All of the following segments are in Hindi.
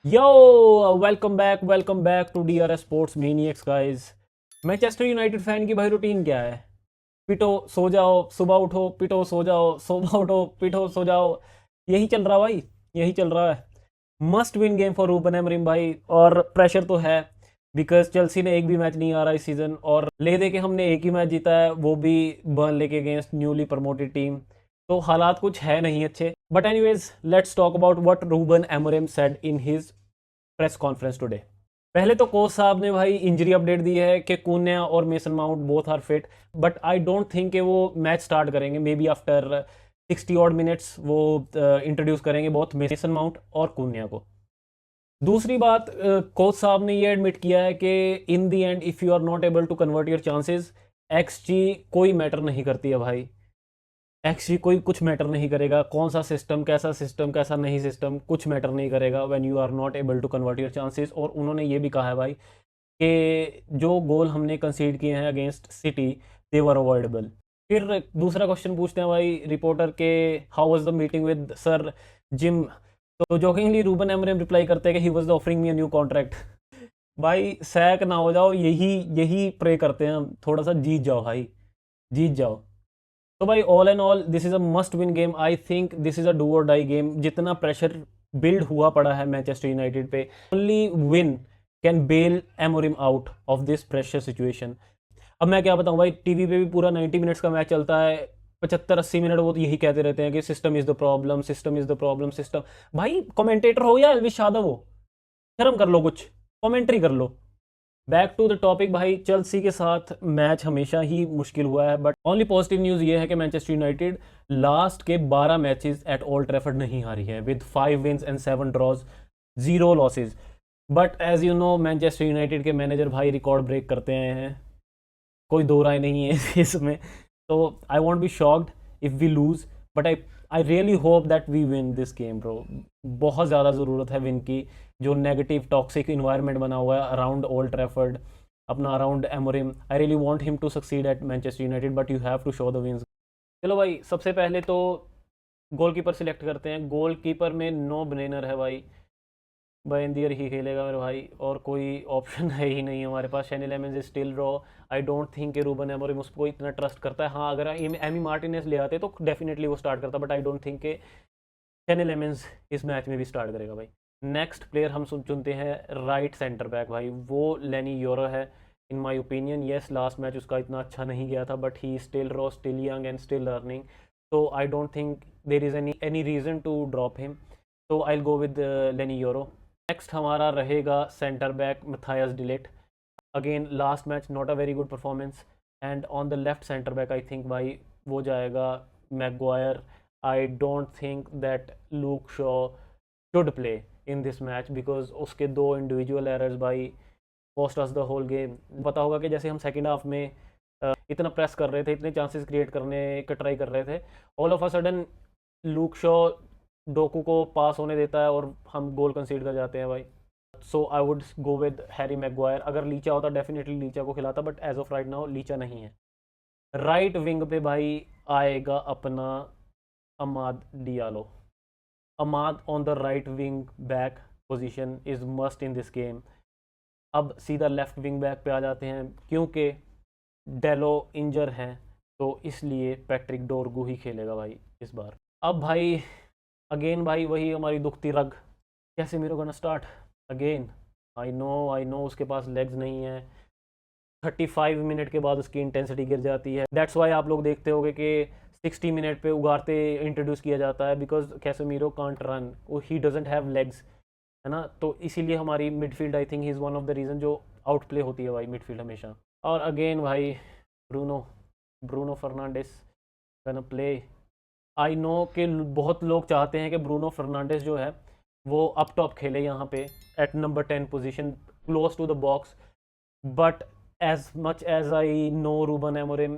Welcome back to DRS sports maniacs guys. Manchester United fan की भाई रूटीन क्या है? पिटो, सो जाओ, सुबह उठो, पिटो, सो जाओ, सुबह उठो, पिटो, सो जाओ। यही चल रहा भाई, यही चल रहा है। Must win game for Ruben Amorim भाई, और प्रेशर तो है बिकॉज चेल्सी ने एक भी मैच नहीं आ रहा इस सीजन, और ले दे के हमने एक ही मैच जीता है, वो भी बर्नले के अगेंस्ट न्यूली प्रमोटेड टीम। तो हालात कुछ है नहीं अच्छे, but anyways let's talk about what Ruben Amorim said in his press conference today. पहले तो कोच साहब ने भाई इंजरी अपडेट दी है कि कून्या और Mason Mount both are fit, but I don't think कि वो मैच स्टार्ट करेंगे। Maybe after 60 odd minutes वो इंट्रोड्यूस करेंगे बहुत मेसन माउंट और कून्या को। दूसरी बात, कोच साहब ने ये एडमिट किया है कि in the end if you are not able to convert your chances, xG कोई मैटर नहीं करती है भाई। एक्चुअली कोई कुछ मैटर नहीं करेगा, कौन सा सिस्टम कैसा नहीं सिस्टम, कुछ मैटर नहीं करेगा when you are not able to convert your chances. और उन्होंने ये भी कहा है भाई कि जो गोल हमने कंसीड किए हैं अगेंस्ट सिटी, दे वर अवॉइडेबल। फिर दूसरा क्वेश्चन पूछते हैं भाई रिपोर्टर के, how was the meeting with sir gym? तो जोकिंगली रूबन एमरेम रिप्लाई करते हैं कि he was offering me a new contract. भाई सैक ना हो जाओ, यही यही प्रे करते हैं हम, थोड़ा सा जीत जाओ भाई, जीत जाओ। तो भाई all and all this is a must win game. I think this is a do or die game. जितना प्रेशर बिल्ड हुआ पड़ा है मैनचेस्टर यूनाइटेड पे, only win can bail Amorim out of this pressure situation. अब मैं क्या बताऊं भाई, टीवी पे भी पूरा 90 मिनट्स का मैच चलता है, 75-80 मिनट वो तो यही कहते रहते हैं कि system is the problem, system is the problem, system. भाई कमेंटेटर हो या एल्विश यादव हो, शर्म कर लो, कुछ कमेंट्री कर लो। बैक टू द टॉपिक भाई, चेल्सी के साथ मैच हमेशा ही मुश्किल हुआ है, बट ओनली पॉजिटिव न्यूज़ ये है कि मैनचेस्टर यूनाइटेड लास्ट के 12 मैचेस एट ओल्ड ट्रैफर्ड नहीं हारी है, with 5 wins and 7 draws, 0 losses. But as you know Manchester United के मैनेजर भाई रिकॉर्ड ब्रेक करते आए हैं, कोई दो राय नहीं है इसमें। तो I won't be shocked if we lose, but I really hope that we win this game bro. बहुत ज़्यादा ज़रूरत है विन की। जो नेगेटिव टॉक्सिक इन्वायरमेंट बना हुआ है अराउंड ओल्ड ट्रैफर्ड, अपना around Amorim, I really want him to succeed at Manchester United, but you have to show the wins. चलो भाई, सबसे पहले तो गोलकीपर सिलेक्ट करते हैं। गोलकीपर में नो ब्रेनर है भाई, बंदियर ही खेलेगा मेरे भाई, और कोई ऑप्शन है ही नहीं हमारे पास। शैनी लेमन is still raw. I don't think कि रूबन एमोरिम उसको इतना ट्रस्ट करता है। हाँ, अगर एमी मार्टिनेज ले आते तो डेफिनेटली वो स्टार्ट करता, बट आई डोंट थिंक कि शैनी लेमन्स इस मैच में भी स्टार्ट करेगा भाई। नेक्स्ट प्लेयर हम चुनते हैं राइट सेंटर बैक भाई, वो लेनी यूरो है। In my opinion yes, last match उसका इतना अच्छा नहीं गया था, but he still raw, still young and still learning. तो I don't think there is any reason to drop him. तो I go with Leny Yoro. Next हमारा रहेगा centre back Matthijs de Ligt. Again last match not a very good performance. And on the left centre back I think भाई वो जाएगा Maguire. I don't think that Luke Shaw should play in this match because उसके दो इंडिविजुअल एरर्स भाई cost us the whole game. पता होगा कि जैसे हम सेकेंड हाफ में इतना प्रेस कर रहे थे, इतने चांसेस क्रिएट करने का ट्राई कर रहे थे, all of a sudden Luke Shaw Docu को पास होने देता है और हम गोल कंसीड कर जाते हैं भाई। So I would go with Harry Maguire. अगर लीचा होता डेफिनेटली लीचा को खिलाता, but as of right now Licha नहीं है। राइट विंग पे भाई आएगा अपना Amad Diallo. Amad on the right wing back position is must in this game. अब सीधा लेफ्ट विंग बैक पे आ जाते हैं, क्योंकि डेलो इंजर हैं, तो इसलिए पैट्रिक डोरगू ही खेलेगा भाई इस बार। अब भाई अगेन भाई वही हमारी दुखती रग, कैसे मेरे gonna start again. I know उसके पास लेग्स नहीं है। 35 मिनट के बाद उसकी इंटेंसिटी गिर जाती है। दैट्स वाई आप लोग देखते होगे कि 60 मिनट पे उगारते इंट्रोड्यूस किया जाता है, because Casemiro can't run, he doesn't have legs, है ना। तो इसीलिए हमारी midfield I think he is one of the reason जो आउट प्ले होती है भाई मिडफील्ड हमेशा। और अगेन भाई Bruno Bruno Fernandes can play. I know कि बहुत लोग चाहते हैं कि ब्रूनो फर्नांडिस जो है वो अप टॉप खेले यहाँ पे at number 10 position, close to the box. But as much as I know Ruben Amorim,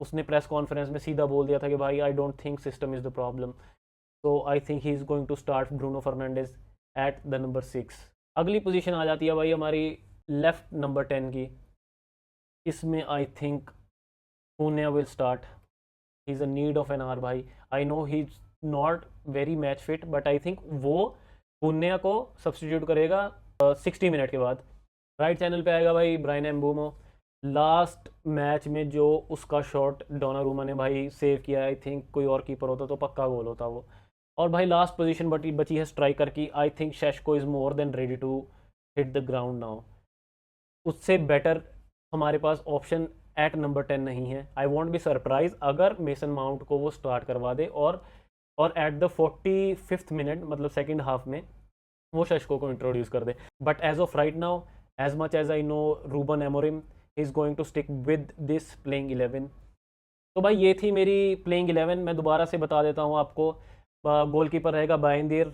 उसने प्रेस कॉन्फ्रेंस में सीधा बोल दिया था कि भाई I don't think system is the problem. So I think he is going to start Bruno Fernandes at the number 6। अगली पोजीशन आ जाती है भाई हमारी लेफ्ट नंबर 10 की। इसमें आई थिंक पुनिया will start. He is a need of N R भाई। I know he is not very match fit, but I think वो पुन्या को सब्सटीट्यूट करेगा 60 मिनट के बाद। राइट चैनल पे आएगा भाई ब्रायन एम्बूमो। लास्ट मैच में जो उसका शॉट डोनारूमा ने भाई सेव किया, आई थिंक कोई और कीपर होता तो पक्का गोल होता वो। और भाई लास्ट पोजीशन बची है स्ट्राइकर की। I think Sesko is more than ready to hit the ground now. उससे बेटर हमारे पास ऑप्शन एट नंबर 10 नहीं है। आई वॉन्ट बी सरप्राइज अगर मेसन माउंट को वो स्टार्ट करवा दे और एट द 45th मिनट मतलब सेकेंड हाफ में वो शेशको को इंट्रोड्यूस कर दे। But as of right now, as much as I know, Ruben Amorim is going to stick with this playing 11। तो भाई ये थी मेरी प्लेइंग 11। मैं दोबारा से बता देता हूँ आपको। गोलकीपर रहेगा बाइंदीर।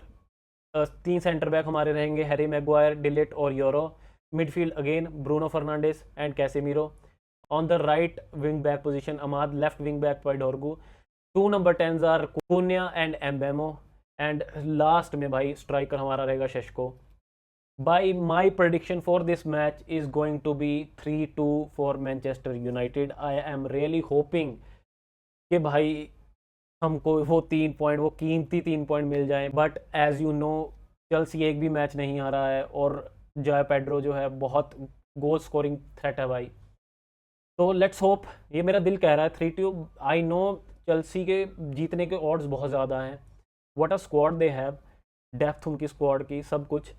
3 सेंटर बैक हमारे रहेंगे हैरी मैगवायर, डिलिट और Yoro. Midfield again Bruno Fernandes and Casemiro. On the right wing back position Amad, left wing back पर Dorgu. 2 number 10s are Cunha and Mbeumo. And last में भाई स्ट्राइकर हमारा रहेगा Sesko. By my prediction for this match is going to be 3-2 for Manchester United. I am really hoping कि भाई हमको वो 3 पॉइंट, वो कीमती 3 पॉइंट मिल जाएं। But as you know Chelsea एक भी मैच नहीं आ रहा है और जॉय पेड्रो जो है बहुत गोल स्कोरिंग थ्रेट है भाई। तो लेट्स होप। ये मेरा दिल कह रहा है 3-2। आई नो चेल्सी के जीतने के ऑड्स बहुत ज़्यादा हैं। What a squad they have, depth उनकी स्क्वाड की, सब कुछ।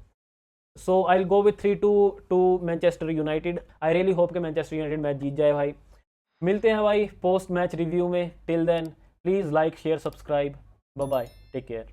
So I will go with 3-2 to Manchester United. I really hope कि मैनचेस्टर यूनाइटेड मैच जीत जाए भाई। मिलते हैं भाई पोस्ट मैच रिव्यू में। Till then please like share subscribe. Bye bye, take care.